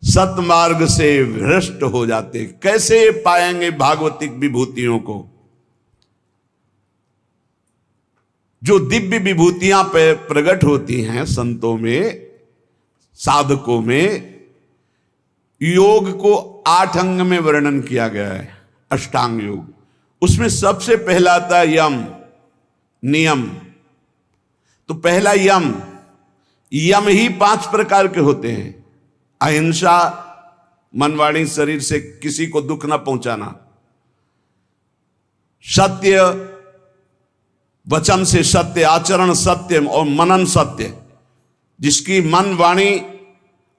सतमार्ग से भ्रष्ट हो जाते। कैसे पाएंगे भागवतिक विभूतियों को? जो दिव्य विभूतियां प्रकट होती हैं संतों में, साधकों में, योग को 8 अंग में वर्णन किया गया है, अष्टांग योग। उसमें सबसे पहला आता है यम, नियम। तो पहला यम, यम ही 5 प्रकार के होते हैं। अहिंसा, मन वाणी शरीर से किसी को दुख ना पहुंचाना। सत्य, वचन से सत्य, आचरण सत्य और मनन सत्य। जिसकी मन वाणी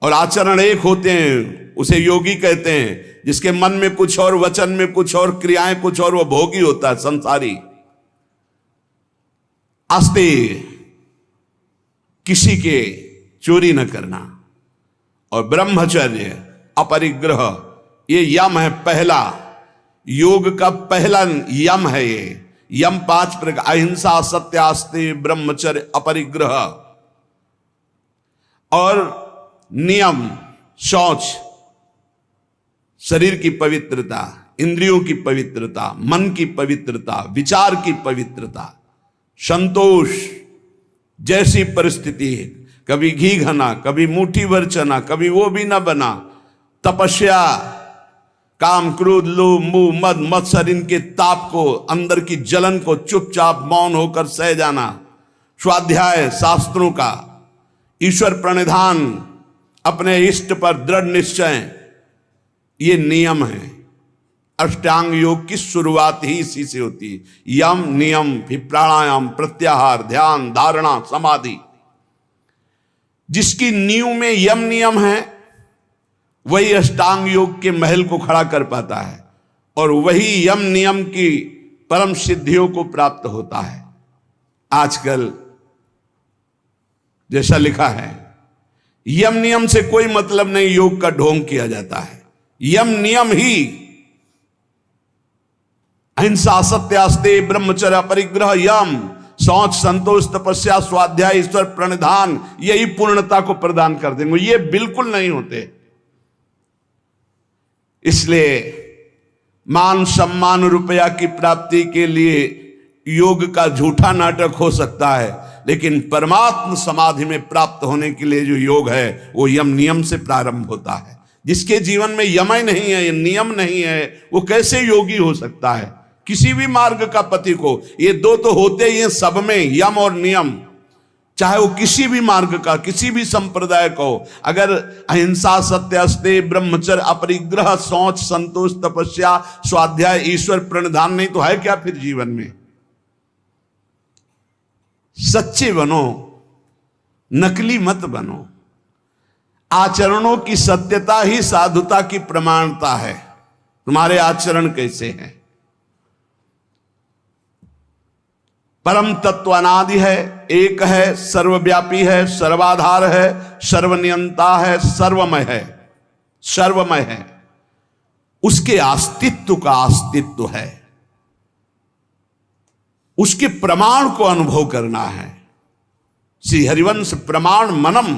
और आचरण एक होते हैं उसे योगी कहते हैं। जिसके मन में कुछ और, वचन में कुछ और, क्रियाएं कुछ और, वो भोगी होता है, संसारी। आस्ते, किसी के चोरी न करना। और ब्रह्मचर्य, अपरिग्रह, ये यम है पहला, योग का पहला यम है ये। यम 5 प्रकार, अहिंसा, सत्य, आस्ते, ब्रह्मचर्य, अपरिग्रह। और नियम, शौच, शरीर की पवित्रता, इंद्रियों की पवित्रता, मन की पवित्रता, विचार की पवित्रता, संतोष। जैसी परिस्थिति है, कभी घी घना, कभी मुट्ठी भर चना, कभी वो भी ना बना। तपस्या, काम, क्रोध, लोभ, मोह, मद, मत्सर, इनके ताप को, अंदर की जलन को चुपचाप मौन होकर सह जाना। स्वाध्याय शास्त्रों का, ईश्वर प्रणिधान, अपने इष्ट पर दृढ़ निश्चय, ये नियम है। अष्टांग योग की शुरुआत ही इसी से होती है। यम, नियम, फिर प्राणायाम, प्रत्याहार, ध्यान, धारणा, समाधि। जिसकी नींव में यम नियम है वही अष्टांग योग के महल को खड़ा कर पाता है, और वही यम नियम की परम सिद्धियों को प्राप्त होता है। आजकल जैसा लिखा है, यम नियम से कोई मतलब नहीं, योग का ढोंग किया जाता है। यम नियम ही अहिंसा, सत्य, आस्ते, ब्रह्मचर्य, अपरिग्रह, यम, शौच, संतोष, तपस्या, स्वाध्याय, ईश्वर प्रणिधान, यही पूर्णता को प्रदान कर देंगे। ये बिल्कुल नहीं होते। इसलिए मान, सम्मान, रुपया की प्राप्ति के लिए योग का झूठा नाटक हो सकता है, लेकिन परमात्म समाधि में प्राप्त होने के लिए जो योग है वो यम नियम से प्रारंभ होता है। जिसके जीवन में यम ही नहीं है, नियम नहीं है, वो कैसे योगी हो सकता है? किसी भी मार्ग का पथिक हो, ये दो तो होते ही हैं सब में, यम और नियम। चाहे वो किसी भी मार्ग का, किसी भी संप्रदाय का हो, अगर अहिंसा, सत्य, आस्ते, ब्रह्मचर्य, अपरिग्रह, शौच, संतोष, तपस्या, स्वाध्याय, ईश्वर प्रणिधान नहीं तो है क्या फिर जीवन में? सच्चे बनो, नकली मत बनो। आचरणों की सत्यता ही साधुता की प्रमाणता है। तुम्हारे आचरण कैसे हैं? परम तत्व अनादि है, एक है, सर्वव्यापी है, सर्वाधार है, सर्वनियंता है, सर्वमय है, सर्वमय है। उसके अस्तित्व का अस्तित्व है, उसके प्रमाण को अनुभव करना है। श्री हरिवंश प्रमाण मनम।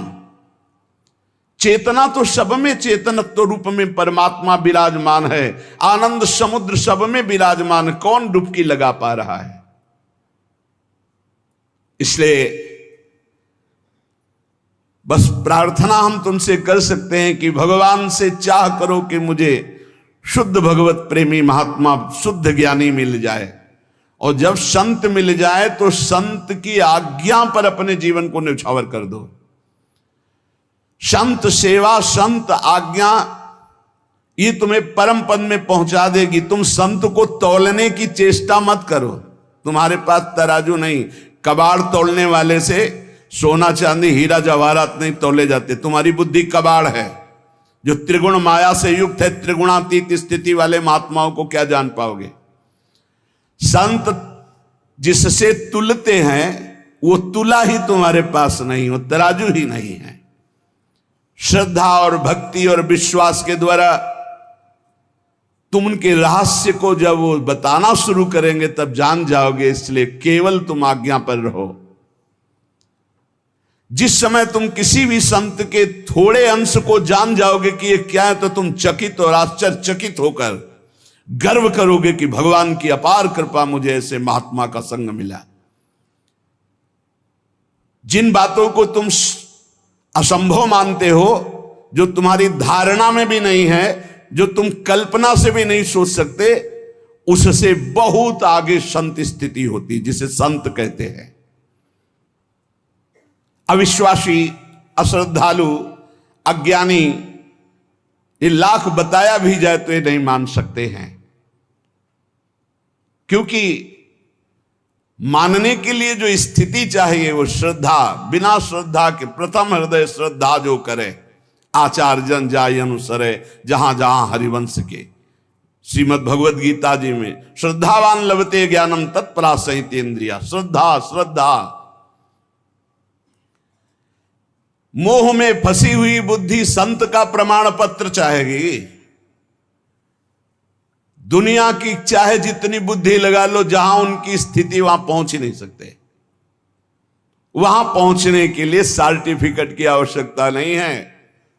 चेतना तो सब में, चेतनत्व रूप में परमात्मा विराजमान है। आनंद समुद्र सब में विराजमान, कौन डुबकी लगा पा रहा है? इसलिए बस प्रार्थना हम तुमसे कर सकते हैं कि भगवान से चाह करो कि मुझे शुद्ध भगवत प्रेमी महात्मा, शुद्ध ज्ञानी मिल जाए। और जब संत मिल जाए तो संत की आज्ञा पर अपने जीवन को न्यौछावर कर दो। संत सेवा, संत आज्ञा, ये तुम्हें परम पद में पहुंचा देगी। तुम संत को तौलने की चेष्टा मत करो। तुम्हारे पास तराजू नहीं, कबाड़ तोलने वाले से सोना, चांदी, हीरा, जवाहरात नहीं तोले जाते। तुम्हारी बुद्धि कबाड़ है जो त्रिगुण माया से युक्त है। त्रिगुणातीत स्थिति वाले महात्माओं को क्या जान पाओगे? संत जिससे तुलते हैं वो तुला ही तुम्हारे पास नहीं, वो तराजू ही नहीं है। श्रद्धा और भक्ति और विश्वास के द्वारा तुम उनके रहस्य को जब वो बताना शुरू करेंगे तब जान जाओगे। इसलिए केवल तुम आज्ञा पर रहो। जिस समय तुम किसी भी संत के थोड़े अंश को जान जाओगे कि ये क्या है, तो तुम चकित और आश्चर्यचकित होकर गर्व करोगे कि भगवान की अपार कृपा, मुझे ऐसे महात्मा का संग मिला। जिन बातों को तुम असंभव मानते हो, जो तुम्हारी धारणा में भी नहीं है, जो तुम कल्पना से भी नहीं सोच सकते, उससे बहुत आगे संत स्थिति होती, जिसे संत कहते हैं। अविश्वासी, अश्रद्धालु, अज्ञानी, ये लाख बताया भी जाए तो ये नहीं मान सकते हैं, क्योंकि मानने के लिए जो स्थिति चाहिए वो श्रद्धा। बिना श्रद्धा के प्रथम हृदय श्रद्धा जो करे, आचार्य जन जाय अनुसरे, जहां जहां हरिवंश के। श्रीमद् भगवद गीता जी में श्रद्धावान लभते ज्ञानम तत्परा संहितेन्द्रिया। श्रद्धा, श्रद्धा। मोह में फंसी हुई बुद्धि संत का प्रमाण पत्र चाहेगी। दुनिया की चाहे जितनी बुद्धि लगा लो, जहां उनकी स्थिति वहां पहुंच ही नहीं सकते। वहां पहुंचने के लिए सर्टिफिकेट की आवश्यकता नहीं है,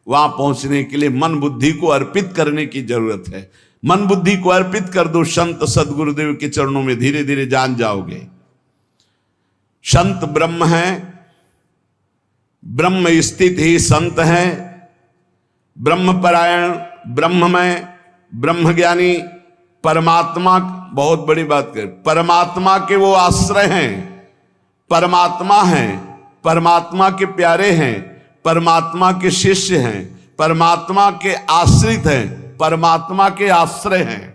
वहां पहुंचने के लिए मन बुद्धि को अर्पित करने की जरूरत है। मन बुद्धि को अर्पित कर दो संत सदगुरुदेव के चरणों में, धीरे धीरे जान जाओगे। संत ब्रह्म है, ब्रह्म स्थित ही संत है। ब्रह्मपरायण, ब्रह्ममय, ब्रह्मज्ञानी, परमात्मा, बहुत बड़ी बात कर, परमात्मा के वो आश्रय हैं, परमात्मा हैं, परमात्मा के प्यारे हैं, परमात्मा के शिष्य हैं, परमात्मा के आश्रित हैं, परमात्मा के आश्रय हैं।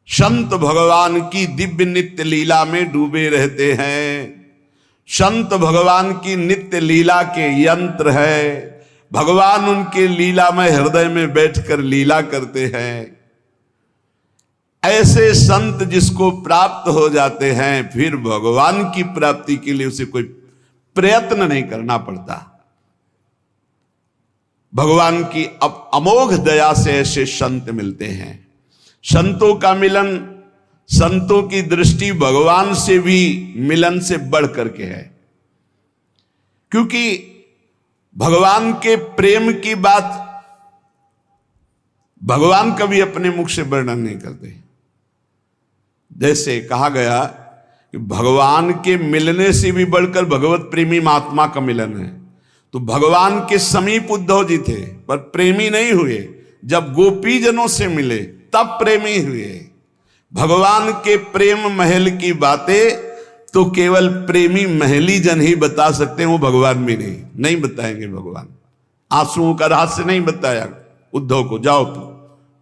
संत भगवान की दिव्य नित्य लीला में डूबे रहते हैं। संत भगवान की नित्य लीला के यंत्र है। भगवान उनके लीला में हृदय में बैठकर लीला करते हैं। ऐसे संत जिसको प्राप्त हो जाते हैं, फिर भगवान की प्राप्ति के लिए उसे कोई प्रयत्न नहीं करना पड़ता। भगवान की अमोघ दया से ऐसे संत मिलते हैं। संतों का मिलन, संतों की दृष्टि भगवान से भी मिलन से बढ़ करके है, क्योंकि भगवान के प्रेम की बात भगवान कभी अपने मुख से वर्णन नहीं करते। जैसे कहा गया कि भगवान के मिलने से भी बढ़कर भगवत प्रेमी महात्मा का मिलन है। तो भगवान के समीप उद्धव जी थे, पर प्रेमी नहीं हुए। जब गोपी जनों से मिले तब प्रेमी हुए। भगवान के प्रेम महल की बातें तो केवल प्रेमी महली जन ही बता सकते हैं, वो भगवान भी नहीं बताएंगे। भगवान आंसुओं का रहस्य नहीं बताया उद्धव को। जाओ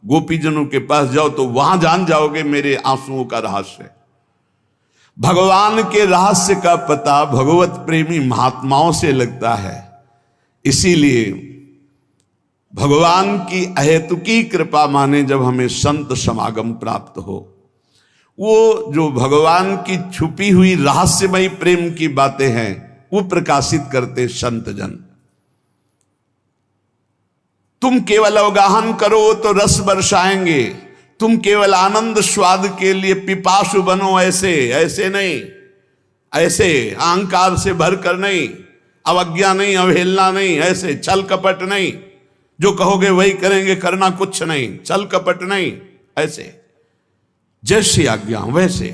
गोपी जनों के पास जाओ तो वहां जान जाओगे मेरे आंसुओं का रहस्य। भगवान के रहस्य का पता भगवत प्रेमी महात्माओं से लगता है। इसीलिए भगवान की अहेतुकी कृपा माने जब हमें संत समागम प्राप्त हो, वो जो भगवान की छुपी हुई रहस्यमयी प्रेम की बातें हैं वो प्रकाशित करते संत जन। तुम केवल अवगाहन करो तो रस बरसाएंगे, तुम केवल आनंद स्वाद के लिए पिपासु बनो, ऐसे नहीं, ऐसे अहंकार से भरकर नहीं, अवज्ञा नहीं, अवहेलना नहीं, ऐसे छल कपट नहीं, जो कहोगे वही करेंगे, करना कुछ नहीं, छल कपट नहीं, ऐसे जैसी आज्ञा वैसे।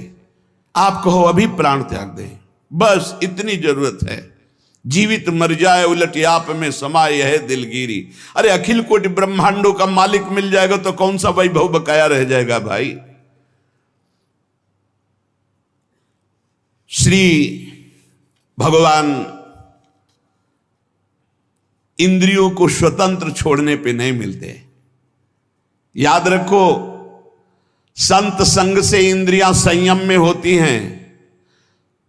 आप कहो अभी प्राण त्याग दें, बस इतनी जरूरत है। जीवित मर जाए उलट आप में समाये है दिलगिरी। अरे अखिल कोटि ब्रह्मांडों का मालिक मिल जाएगा तो कौन सा वैभव बकाया रह जाएगा भाई। श्री भगवान इंद्रियों को स्वतंत्र छोड़ने पे नहीं मिलते। याद रखो, संत संग से इंद्रियां संयम में होती हैं।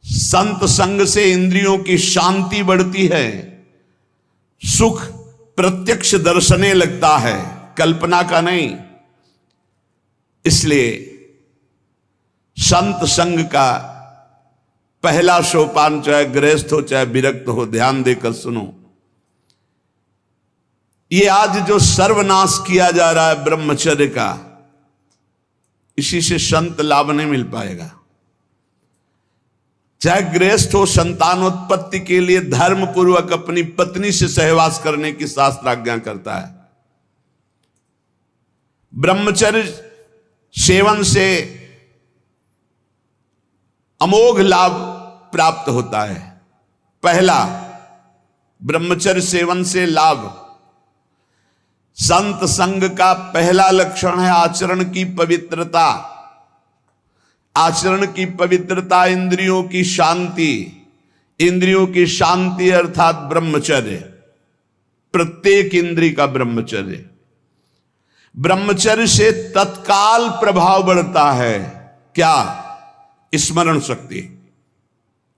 संत संग से इंद्रियों की शांति बढ़ती है। सुख प्रत्यक्ष दर्शने लगता है, कल्पना का नहीं। इसलिए संत संग का पहला सोपान, चाहे गृहस्थ हो चाहे विरक्त हो, ध्यान देकर सुनो। ये आज जो सर्वनाश किया जा रहा है ब्रह्मचर्य का, इसी से संत लाभ नहीं मिल पाएगा। चाहे गृहस्थ हो, संतानोत्पत्ति के लिए धर्म पूर्वक अपनी पत्नी से सहवास करने की शास्त्र आज्ञा करता है। ब्रह्मचर्य सेवन से अमोघ लाभ प्राप्त होता है। पहला, ब्रह्मचर्य सेवन से लाभ, संत संग का पहला लक्षण है आचरण की पवित्रता। आचरण की पवित्रता, इंद्रियों की शांति। इंद्रियों की शांति अर्थात ब्रह्मचर्य, प्रत्येक इंद्रिय का ब्रह्मचर्य। ब्रह्मचर्य से तत्काल प्रभाव बढ़ता है। क्या? स्मरण शक्ति।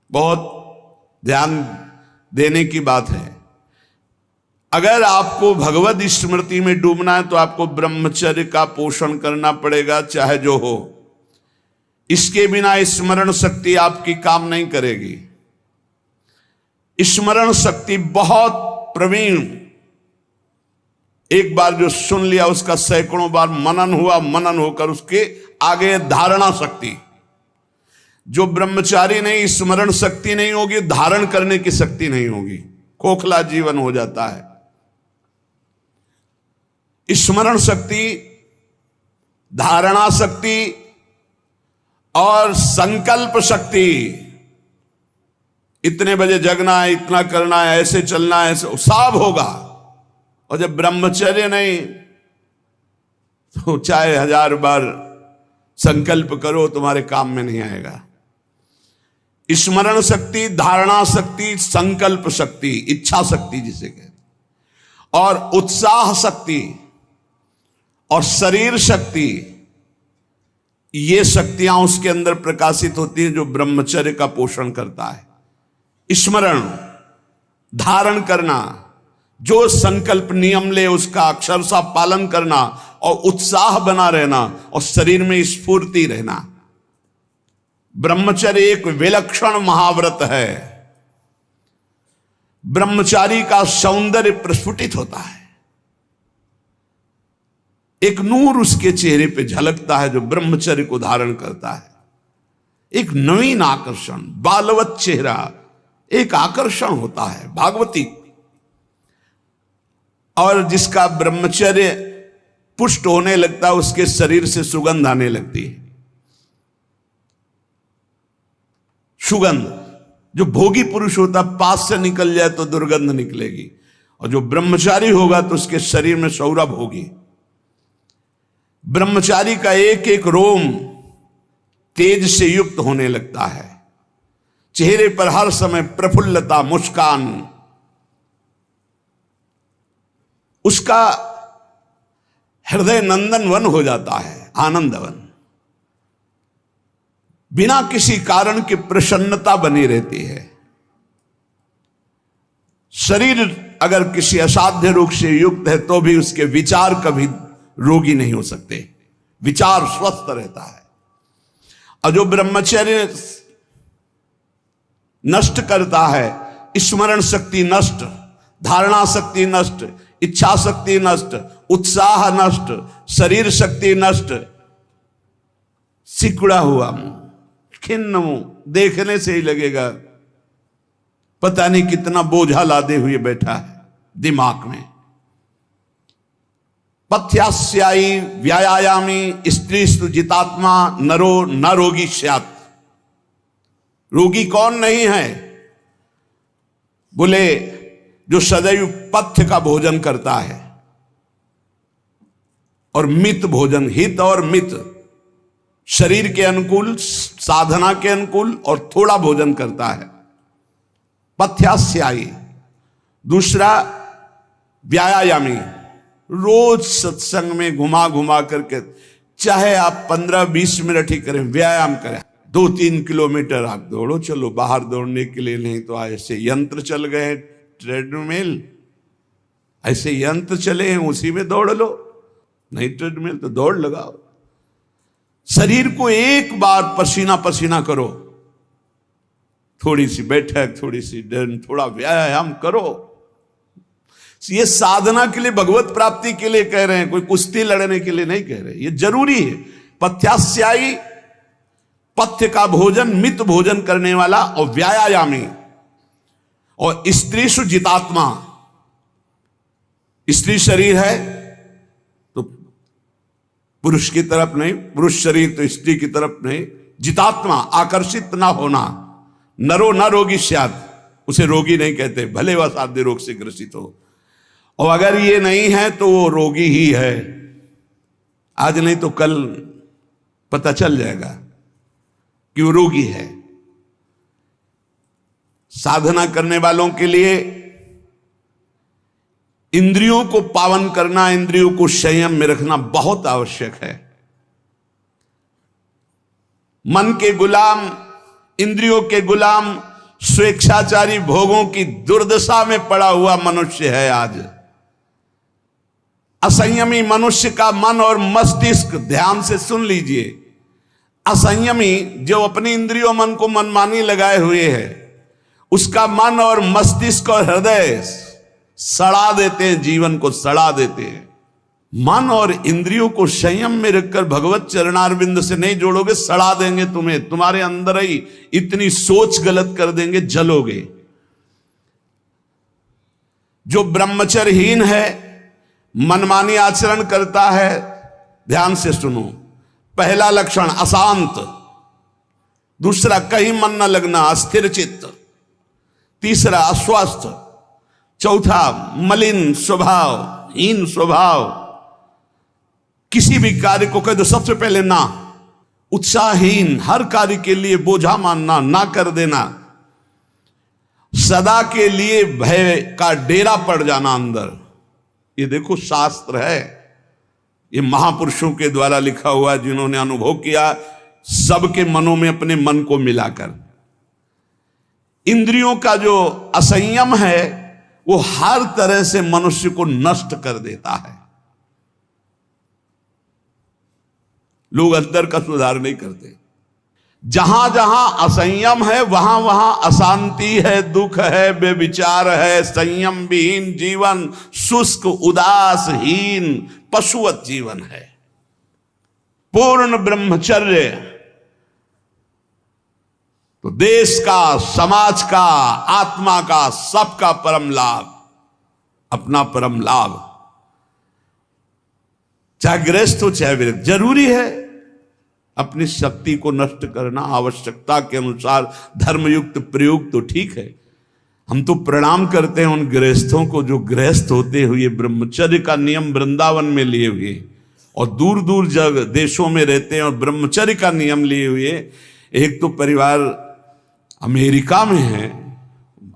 बहुत ध्यान देने की बात है। अगर आपको भगवत स्मृति में डूबना है तो आपको ब्रह्मचर्य का पोषण करना पड़ेगा, चाहे जो हो। इसके बिना स्मरण शक्ति आपकी काम नहीं करेगी। स्मरण शक्ति बहुत प्रवीण, एक बार जो सुन लिया उसका सैकड़ों बार मनन हुआ, मनन होकर उसके आगे धारणा शक्ति। जो ब्रह्मचारी नहीं, स्मरण शक्ति नहीं होगी, धारण करने की शक्ति नहीं होगी, खोखला जीवन हो जाता है। स्मरण शक्ति, धारणा शक्ति और संकल्प शक्ति। इतने बजे जगना है, इतना करना है, ऐसे चलना है, ऐसे सब होगा। और जब ब्रह्मचर्य नहीं तो चाहे 1000 बार संकल्प करो, तुम्हारे काम में नहीं आएगा। स्मरण शक्ति, धारणा शक्ति, संकल्प शक्ति, इच्छा शक्ति जिसे कहते, और उत्साह शक्ति और शरीर शक्ति, ये शक्तियां उसके अंदर प्रकाशित होती हैं जो ब्रह्मचर्य का पोषण करता है। स्मरण, धारण करना, जो संकल्प नियम ले उसका अक्षरशः पालन करना, और उत्साह बना रहना, और शरीर में स्फूर्ति रहना। ब्रह्मचर्य एक विलक्षण महाव्रत है। ब्रह्मचारी का सौंदर्य प्रस्फुटित होता है। एक नूर उसके चेहरे पे झलकता है जो ब्रह्मचर्य को धारण करता है। एक नवीन आकर्षण, बालवत चेहरा, एक आकर्षण होता है भागवती। और जिसका ब्रह्मचर्य पुष्ट होने लगता है उसके शरीर से सुगंध आने लगती है। सुगंध, जो भोगी पुरुष होता पास से निकल जाए तो दुर्गंध निकलेगी, और जो ब्रह्मचारी होगा तो उसके शरीर में सौरभ होगी। ब्रह्मचारी का एक एक रोम तेज से युक्त होने लगता है। चेहरे पर हर समय प्रफुल्लता, मुस्कान, उसका हृदय नंदन वन हो जाता है, आनंदवन। बिना किसी कारण की प्रसन्नता बनी रहती है। शरीर अगर किसी असाध्य रोग से युक्त है तो भी उसके विचार कभी रोगी नहीं हो सकते, विचार स्वस्थ रहता है। और जो ब्रह्मचर्य नष्ट करता है, स्मरण शक्ति नष्ट, धारणा शक्ति नष्ट, इच्छा शक्ति नष्ट, उत्साह नष्ट, शरीर शक्ति नष्ट, सिकुड़ा हुआ मुंह, खिन्न मुंह, देखने से ही लगेगा पता नहीं कितना बोझा लादे हुए बैठा है दिमाग में। पथ्यास्यायी व्यायामी स्त्रीस्तु जितात्मा नरो न रोगी स्यात्। रोगी कौन नहीं है? बोले जो सदैव पथ्य का भोजन करता है और मित भोजन, हित और मित, शरीर के अनुकूल, साधना के अनुकूल और थोड़ा भोजन करता है, पथ्यास्यायी। दूसरा व्यायामी, रोज सत्संग में घुमा घुमा करके, चाहे आप 15-20 मिनट ही करें, व्यायाम करें। 2-3 किलोमीटर आप दौड़ो, चलो बाहर दौड़ने के लिए, नहीं तो ऐसे यंत्र चल गए, ट्रेडमिल, ऐसे यंत्र चले हैं, उसी में दौड़ लो। नहीं ट्रेडमिल तो दौड़ लगाओ। शरीर को एक बार पसीना पसीना करो, थोड़ी सी बैठक, थोड़ी सी डर, थोड़ा व्यायाम करो। ये साधना के लिए, भगवत प्राप्ति के लिए कह रहे हैं, कोई कुश्ती लड़ने के लिए नहीं कह रहे। ये जरूरी है। पथ्यास्यायी पथ्य का भोजन, मित भोजन करने वाला और व्यायामी। और स्त्रीषु जितात्मा, स्त्री शरीर है तो पुरुष की तरफ नहीं, पुरुष शरीर तो स्त्री की तरफ नहीं। जितात्मा, आकर्षित ना होना। नरो न रोगी स्यात्, उसे रोगी नहीं कहते, भले वह साध्य रोग से ग्रसित हो। और अगर ये नहीं है तो वो रोगी ही है। आज नहीं तो कल पता चल जाएगा कि वो रोगी है। साधना करने वालों के लिए इंद्रियों को पावन करना, इंद्रियों को संयम में रखना बहुत आवश्यक है। मन के गुलाम, इंद्रियों के गुलाम, स्वेच्छाचारी भोगों की दुर्दशा में पड़ा हुआ मनुष्य है आज। असंयमी मनुष्य का मन और मस्तिष्क, ध्यान से सुन लीजिए, असंयमी जो अपनी इंद्रियों मन को मनमानी लगाए हुए है, उसका मन और मस्तिष्क और हृदय सड़ा देते हैं, जीवन को सड़ा देते हैं। मन और इंद्रियों को संयम में रखकर भगवत चरणारविंद से नहीं जोड़ोगे, सड़ा देंगे तुम्हें। तुम्हारे अंदर ही इतनी सोच गलत कर देंगे, जलोगे। जो ब्रह्मचर्यहीन है, मनमानी आचरण करता है, ध्यान से सुनो। पहला लक्षण अशांत, दूसरा कहीं मन न लगना, अस्थिर चित्त, तीसरा अस्वस्थ, चौथा मलिन स्वभाव, हीन स्वभाव। किसी भी कार्य को कह दो सबसे पहले ना, उत्साहहीन, हर कार्य के लिए बोझा मानना, ना कर देना, सदा के लिए भय का डेरा पड़ जाना अंदर। ये देखो शास्त्र है, ये महापुरुषों के द्वारा लिखा हुआ, जिन्होंने अनुभव किया सबके मनों में अपने मन को मिलाकर। इंद्रियों का जो असंयम है वो हर तरह से मनुष्य को नष्ट कर देता है। लोग अंदर का सुधार नहीं करते। जहां जहां असंयम है वहां वहां अशांति है, दुख है, बेविचार है, संयम विहीन जीवन, शुष्क उदासहीन पशुवत जीवन है। पूर्ण ब्रह्मचर्य तो देश का, समाज का, आत्मा का, सबका परम लाभ, अपना परम लाभ। चाहे गृहस्थ हो चाहे विरक्त, जरूरी है अपनी शक्ति को नष्ट करना, आवश्यकता के अनुसार धर्मयुक्त प्रयोग तो ठीक है। हम तो प्रणाम करते हैं उन गृहस्थों को जो गृहस्थ होते हुए ब्रह्मचर्य का नियम वृंदावन में लिए हुए और दूर दूर जगह देशों में रहते हैं और ब्रह्मचर्य का नियम लिए हुए। एक तो परिवार अमेरिका में है,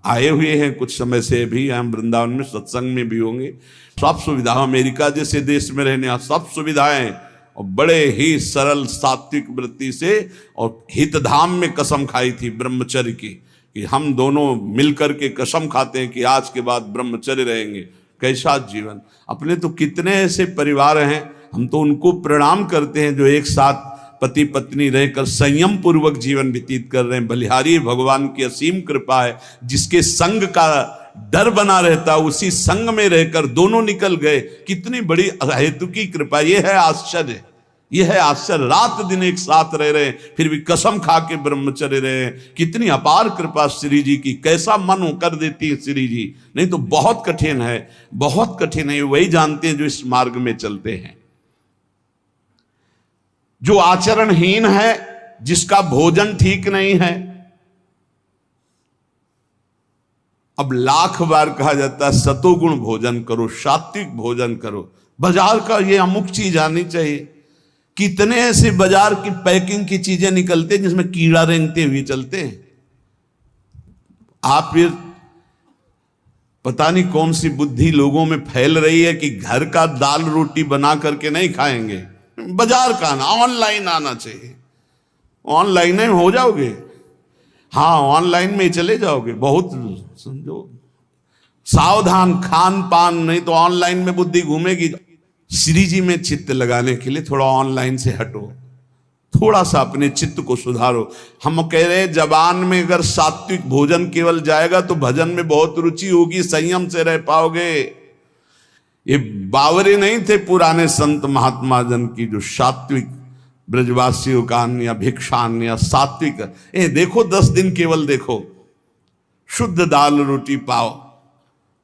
आए हुए हैं कुछ समय से, भी हम वृंदावन में सत्संग में भी होंगे। सब सुविधा, अमेरिका जैसे देश में रहने सब सुविधाएं, और बड़े ही सरल सात्विक वृत्ति से, और हितधाम में कसम खाई थी ब्रह्मचर्य की कि हम दोनों मिलकर के कसम खाते हैं कि आज के बाद ब्रह्मचर्य रहेंगे। कैसा जीवन! अपने तो कितने ऐसे परिवार हैं, हम तो उनको प्रणाम करते हैं जो एक साथ पति पत्नी रहकर संयम पूर्वक जीवन व्यतीत कर रहे हैं। बलिहारी भगवान की असीम कृपा है, जिसके संग का डर बना रहता उसी संग में रहकर दोनों निकल गए। कितनी बड़ी अहेतुकी कृपा! ये है आश्चर्य, यह है आश्चर्य। रात दिन एक साथ रह रहे हैं, फिर भी कसम खा के ब्रह्मचर्य रहे हैं। कितनी अपार कृपा श्री जी की! कैसा मन हो कर देती है श्री जी, नहीं तो बहुत कठिन है, बहुत कठिन है। वही जानते हैं जो इस मार्ग में चलते हैं। जो आचरणहीन है, जिसका भोजन ठीक नहीं है, अब लाख बार कहा जाता है सतोगुण भोजन करो, सात्विक भोजन करो। बाजार का ये अमुक चीज आनी चाहिए। कितने ऐसे बाजार की पैकिंग की चीजें निकलते हैं जिसमें कीड़ा रेंगते हुए चलते हैं। आप फिर पता नहीं कौन सी बुद्धि लोगों में फैल रही है कि घर का दाल रोटी बना करके नहीं खाएंगे, बाजार का आना, ऑनलाइन आना चाहिए। ऑनलाइन में हो जाओगे, हाँ ऑनलाइन में ही चले जाओगे। बहुत समझो सावधान, खान पान, नहीं तो ऑनलाइन में बुद्धि घूमेगी। श्री जी में चित्त लगाने के लिए थोड़ा ऑनलाइन से हटो, थोड़ा सा अपने चित्त को सुधारो। हम कह रहे हैं जबान में अगर सात्विक भोजन केवल जाएगा तो भजन में बहुत रुचि होगी, संयम से रह पाओगे। ये बावरे नहीं थे पुराने संत महात्मा जन की जो सात्विक ब्रजवासियों का अन्न या भिक्षान्न या सात्विक, देखो 10 दिन केवल देखो, शुद्ध दाल रोटी पाओ,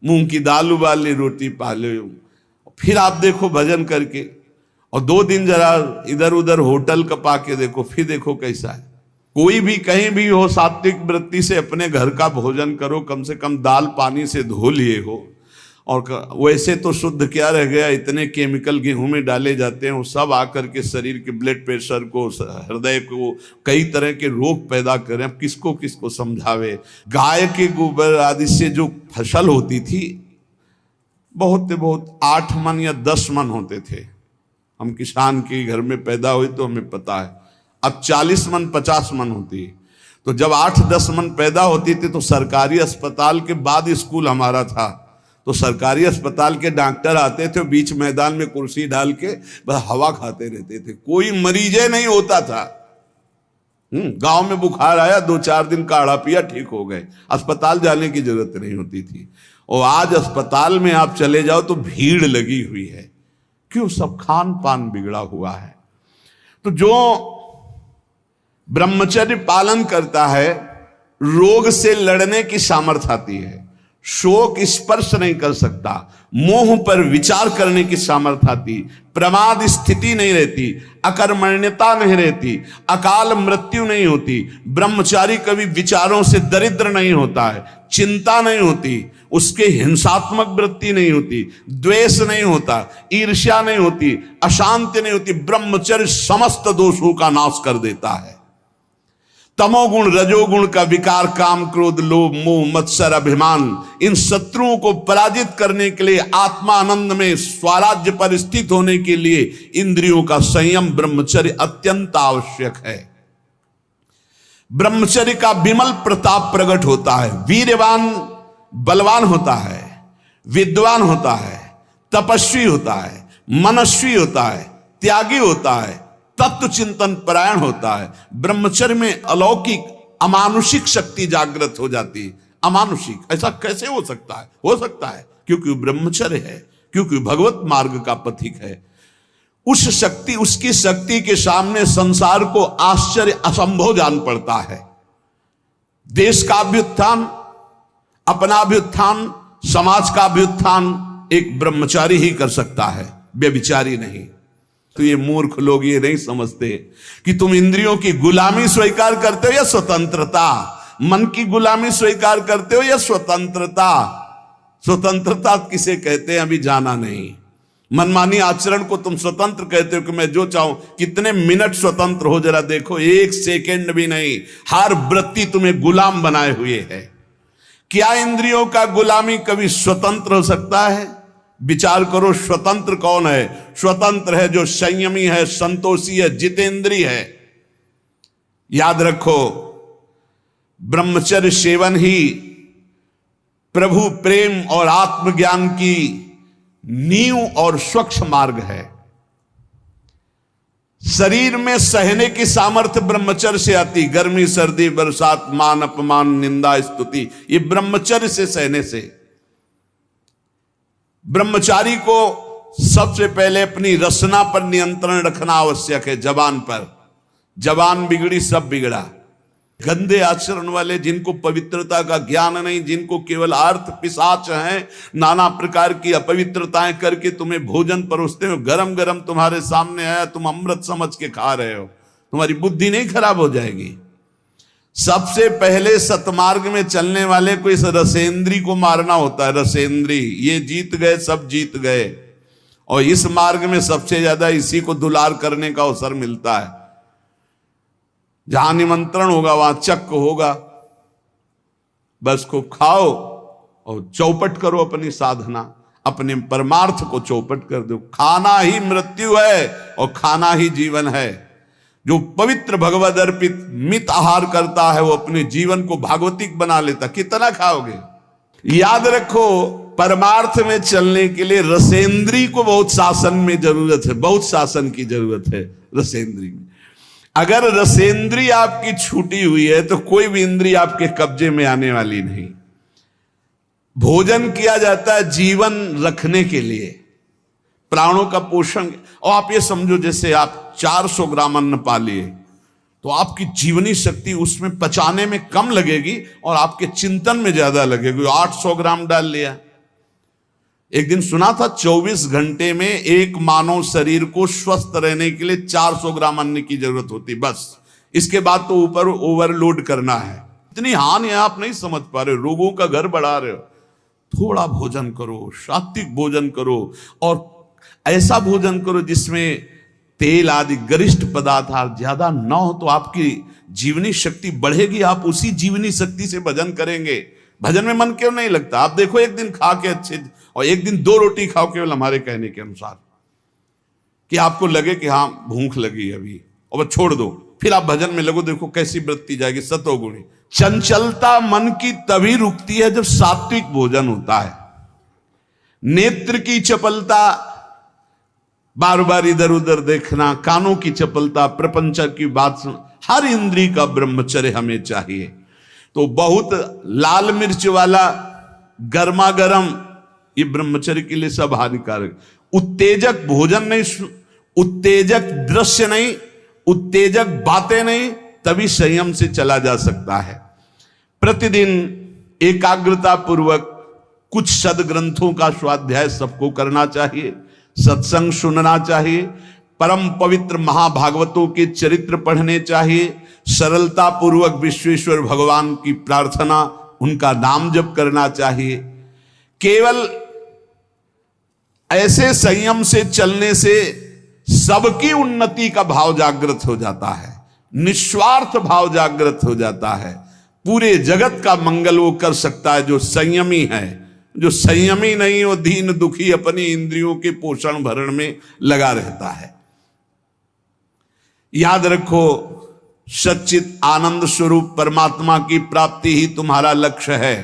मूंग की दाल वाली रोटी पा लो, फिर आप देखो भजन करके, और 2 दिन जरा इधर उधर होटल का पाके देखो, फिर देखो कैसा है। कोई भी कहीं भी हो, सात्विक वृत्ति से अपने घर का भोजन करो, कम से कम दाल पानी से धो लिए हो। और वैसे तो शुद्ध क्या रह गया, इतने केमिकल गेहूं में डाले जाते हैं, वो सब आकर के शरीर के ब्लड प्रेशर को, हृदय को, कई तरह के रोग पैदा करें। अब किसको किसको समझावे। गाय के गोबर आदि से जो फसल होती थी, बहुत 8 मन या 10 मन होते थे। हम किसान के घर में पैदा हुए तो हमें पता है। अब 40 मन 50 मन होती है। तो जब 8-10 मन पैदा होती थी तो सरकारी अस्पताल के बाद स्कूल हमारा था, तो सरकारी अस्पताल के डॉक्टर आते थे, बीच मैदान में कुर्सी डाल के बस हवा खाते रहते थे, कोई मरीजे नहीं होता था। गांव में बुखार आया, 2-4 दिन काढ़ा पिया, ठीक हो गए, अस्पताल जाने की जरूरत नहीं होती थी। और आज अस्पताल में आप चले जाओ तो भीड़ लगी हुई है। क्यों? सब खान पान बिगड़ा हुआ है। तो जो ब्रह्मचर्य पालन करता है, रोग से लड़ने की सामर्थ्य आती है, शोक स्पर्श नहीं कर सकता, मोह पर विचार करने की सामर्थ्य आती, प्रमाद स्थिति नहीं रहती, अकर्मण्यता नहीं रहती, अकाल मृत्यु नहीं होती, ब्रह्मचारी कभी विचारों से दरिद्र नहीं होता है, चिंता नहीं होती, उसके हिंसात्मक वृत्ति नहीं होती, द्वेष नहीं होता, ईर्ष्या नहीं होती, अशांति नहीं होती। ब्रह्मचर्य समस्त दोषों का नाश कर देता है। तमोगुण रजोगुण का विकार, काम क्रोध लोभ मोह मत्सर अभिमान, इन शत्रुओं को पराजित करने के लिए, आत्मा आनंद में स्वराज्य पर स्थित होने के लिए इंद्रियों का संयम ब्रह्मचर्य अत्यंत आवश्यक है। ब्रह्मचर्य का विमल प्रताप प्रकट होता है। वीरवान बलवान होता है, विद्वान होता है, तपस्वी होता है, मनस्वी होता है, त्यागी होता है, तत्व चिंतन परायण होता है। ब्रह्मचर्य में अलौकिक अमानुषिक शक्ति जागृत हो जाती है। अमानुषिक ऐसा कैसे हो सकता है? हो सकता है क्योंकि ब्रह्मचर्य है, क्योंकि भगवत मार्ग का पथिक है। उस शक्ति, उसकी शक्ति के सामने संसार को आश्चर्य असंभव जान पड़ता है। देश का अभ्युत्थान, अपना अभ्युत्थान, समाज का अभ्युत्थान एक ब्रह्मचारी ही कर सकता है, व्यभिचारी नहीं। तो ये मूर्ख लोग ये नहीं समझते कि तुम इंद्रियों की गुलामी स्वीकार करते हो या स्वतंत्रता, मन की गुलामी स्वीकार करते हो या स्वतंत्रता। स्वतंत्रता किसे कहते हैं अभी जाना नहीं। मनमानी आचरण को तुम स्वतंत्र कहते हो कि मैं जो चाहूं। कितने मिनट स्वतंत्र हो जरा देखो, 1 सेकेंड भी नहीं। हर वृत्ति तुम्हें गुलाम बनाए हुए है। क्या इंद्रियों का गुलामी कभी स्वतंत्र हो सकता है? विचार करो, स्वतंत्र कौन है? स्वतंत्र है जो संयमी है, संतोषी है, जितेंद्री है। याद रखो, ब्रह्मचर्य सेवन ही प्रभु प्रेम और आत्मज्ञान की नींव और स्वच्छ मार्ग है। शरीर में सहने की सामर्थ्य ब्रह्मचर्य से आती। गर्मी सर्दी बरसात मान अपमान निंदा स्तुति, ये ब्रह्मचर्य से सहने से। ब्रह्मचारी को सबसे पहले अपनी रसना पर नियंत्रण रखना आवश्यक है। जबान पर, जबान बिगड़ी सब बिगड़ा। गंदे आचरण वाले, जिनको पवित्रता का ज्ञान नहीं, जिनको केवल अर्थ पिशाच हैं, नाना प्रकार की अपवित्रताएं करके तुम्हें भोजन परोसते हो, गरम गरम तुम्हारे सामने आया, तुम अमृत समझ के खा रहे हो, तुम्हारी बुद्धि नहीं खराब हो जाएगी? सबसे पहले सतमार्ग में चलने वाले को इस रसेंद्री को मारना होता है। रसेंद्री, ये जीत गए, सब जीत गए। और इस मार्ग में सबसे ज्यादा इसी को दुलार करने का अवसर मिलता है। जहां निमंत्रण होगा वहां चक्क होगा, बस को खाओ और चौपट करो अपनी साधना, अपने परमार्थ को चौपट कर दो। खाना ही मृत्यु है और खाना ही जीवन है। जो पवित्र भगवद अर्पित मित आहार करता है वो अपने जीवन को भागवतिक बना लेता। कितना खाओगे? याद रखो, परमार्थ में चलने के लिए रसेंद्री को बहुत शासन में जरूरत है, बहुत शासन की जरूरत है रसेंद्री में। अगर रसेंद्री आपकी छूटी हुई है तो कोई भी इंद्री आपके कब्जे में आने वाली नहीं। भोजन किया जाता है जीवन रखने के लिए, प्राणों का पोषण। और आप ये समझो जैसे आप 400 ग्राम अन्न पा लिए तो आपकी जीवनी शक्ति उसमें पचाने में कम लगेगी और आपके चिंतन में ज्यादा लगेगी। 800 ग्राम डाल लिया। एक दिन सुना था 24 घंटे में एक मानव शरीर को स्वस्थ रहने के लिए 400 ग्राम अन्न की जरूरत होती, बस। इसके बाद तो ऊपर ओवरलोड करना है। इतनी हानि है, आप नहीं समझ पा रहे, रोगों का घर बढ़ा रहे हो। थोड़ा भोजन करो, सात्विक भोजन करो, और ऐसा भोजन करो जिसमें तेल आदि गरिष्ठ पदार्थ ज्यादा न हो, तो आपकी जीवनी शक्ति बढ़ेगी। आप उसी जीवनी शक्ति से भजन करेंगे। भजन में मन क्यों नहीं लगता? आप देखो, एक दिन खा के अच्छे और एक दिन 2 रोटी खाओ केवल हमारे कहने के अनुसार, कि आपको लगे कि हाँ भूख लगी अभी, और बस छोड़ दो, फिर आप भजन में लगो, देखो कैसी वृत्ति जाएगी, सतोगुणी। चंचलता मन की तभी रुकती है जब सात्विक भोजन होता है। नेत्र की चपलता, बार बार इधर उधर देखना, कानों की चपलता, प्रपंच की बात सुन, हर इंद्री का ब्रह्मचर्य हमें चाहिए। तो बहुत लाल मिर्च वाला गर्मा गर्म, ये ब्रह्मचर्य के लिए सब हानिकारक। उत्तेजक भोजन नहीं, उत्तेजक दृश्य नहीं, उत्तेजक बातें नहीं, तभी संयम से चला जा सकता है। प्रतिदिन एकाग्रता पूर्वक कुछ सदग्रंथों का स्वाध्याय सबको करना चाहिए, सत्संग सुनना चाहिए, परम पवित्र महाभागवतों के चरित्र पढ़ने चाहिए, सरलता पूर्वक विश्वेश्वर भगवान की प्रार्थना, उनका नाम जप करना चाहिए। केवल ऐसे संयम से चलने से सबकी उन्नति का भाव जागृत हो जाता है, निस्वार्थ भाव जागृत हो जाता है। पूरे जगत का मंगल वो कर सकता है जो संयमी है। जो संयमी नहीं, वो दीन दुखी अपनी इंद्रियों के पोषण भरण में लगा रहता है। याद रखो, सच्चित आनंद स्वरूप परमात्मा की प्राप्ति ही तुम्हारा लक्ष्य है।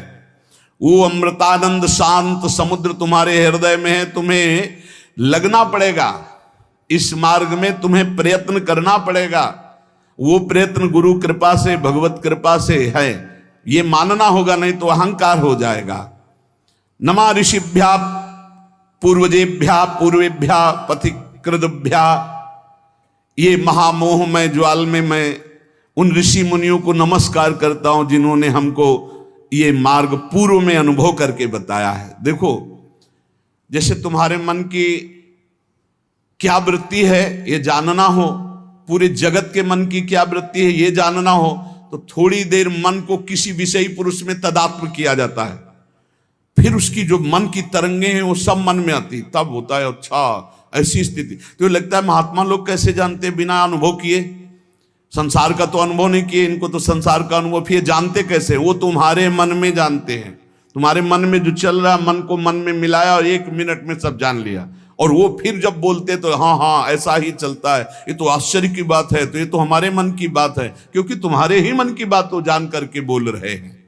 वो अमृतानंद शांत समुद्र तुम्हारे हृदय में है। तुम्हें लगना पड़ेगा इस मार्ग में, तुम्हें प्रयत्न करना पड़ेगा। वो प्रयत्न गुरु कृपा से, भगवत कृपा से है, ये मानना होगा, नहीं तो अहंकार हो जाएगा। नमा ऋषिभ्या पूर्वजेभ्या पूर्वेभ्या पथिकृतभ्या, ये महामोह में ज्वाल में मैं उन ऋषि मुनियों को नमस्कार करता हूं जिन्होंने हमको ये मार्ग पूर्व में अनुभव करके बताया है। देखो, जैसे तुम्हारे मन की क्या वृत्ति है ये जानना हो, पूरे जगत के मन की क्या वृत्ति है ये जानना हो, तो थोड़ी देर मन को किसी विषयी पुरुष में तदात्म किया जाता है। फिर उसकी जो मन की तरंगे हैं वो सब मन में आती, तब होता है अच्छा ऐसी स्थिति। तो लगता है महात्मा लोग कैसे जानते बिना अनुभव किए? संसार का तो अनुभव नहीं किए, इनको तो संसार का अनुभव, फिर जानते कैसे? वो तुम्हारे मन में जानते हैं। तुम्हारे मन में जो चल रहा, मन को मन में मिलाया और 1 मिनट में सब जान लिया। और वो फिर जब बोलते तो हाँ हाँ ऐसा ही चलता है, ये तो आश्चर्य की बात है, तो ये तो हमारे मन की बात है, क्योंकि तुम्हारे ही मन की बात वो जान करके बोल रहे हैं।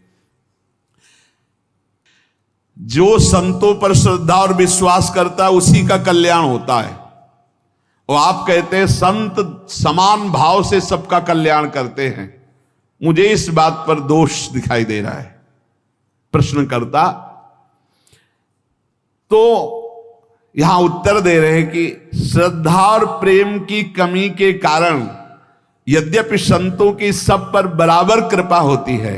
जो संतों पर श्रद्धा और विश्वास करता है उसी का कल्याण होता है। और आप कहते हैं संत समान भाव से सबका कल्याण करते हैं। मुझे इस बात पर दोष दिखाई दे रहा है। प्रश्न करता तो यहां उत्तर दे रहे हैं कि श्रद्धा और प्रेम की कमी के कारण यद्यपि संतों की सब पर बराबर कृपा होती है,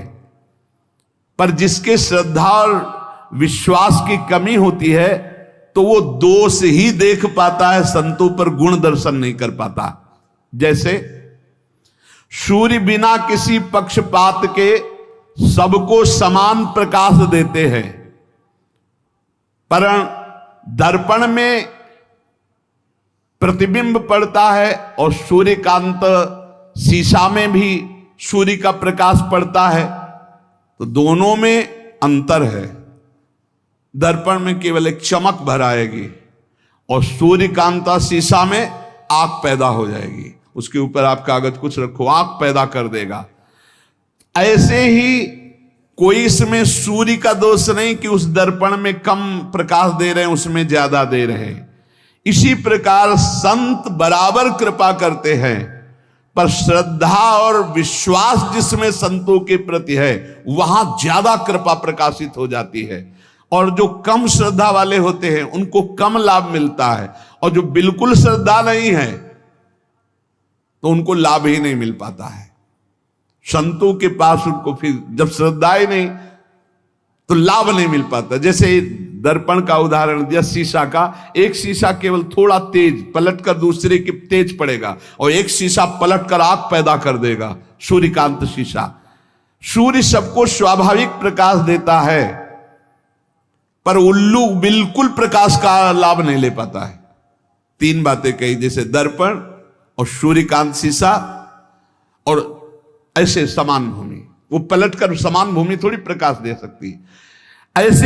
पर जिसके श्रद्धा और विश्वास की कमी होती है तो वो दोष ही देख पाता है, संतों पर गुण दर्शन नहीं कर पाता। जैसे सूर्य बिना किसी पक्षपात के सबको समान प्रकाश देते हैं, पर दर्पण में प्रतिबिंब पड़ता है और सूर्यकांत शीशा में भी सूर्य का प्रकाश पड़ता है, तो दोनों में अंतर है। दर्पण में केवल एक चमक भर आएगी और सूर्यकांता शीशा में आग पैदा हो जाएगी। उसके ऊपर आप कागज कुछ रखो, आग पैदा कर देगा। ऐसे ही कोई इसमें सूर्य का दोष नहीं कि उस दर्पण में कम प्रकाश दे रहे हैं, उसमें ज्यादा दे रहे हैं। इसी प्रकार संत बराबर कृपा करते हैं, पर श्रद्धा और विश्वास जिसमें संतों के प्रति है वहां ज्यादा कृपा प्रकाशित हो जाती है। और जो कम श्रद्धा वाले होते हैं उनको कम लाभ मिलता है, और जो बिल्कुल श्रद्धा नहीं है तो उनको लाभ ही नहीं मिल पाता है। संतों के पास उनको फिर जब श्रद्धा ही नहीं तो लाभ नहीं मिल पाता। जैसे दर्पण का उदाहरण दिया, शीशा का, एक शीशा केवल थोड़ा तेज पलटकर दूसरे के तेज पड़ेगा, और एक शीशा पलटकर आग पैदा कर देगा, सूर्यकांत शीशा। सूर्य सबको स्वाभाविक प्रकाश देता है, पर उल्लू बिल्कुल प्रकाश का लाभ नहीं ले पाता है। तीन बातें कही, जैसे दर्पण और सूर्यकांत शीशा और ऐसे समान भूमि, वो पलटकर समान भूमि थोड़ी प्रकाश दे सकती है। ऐसे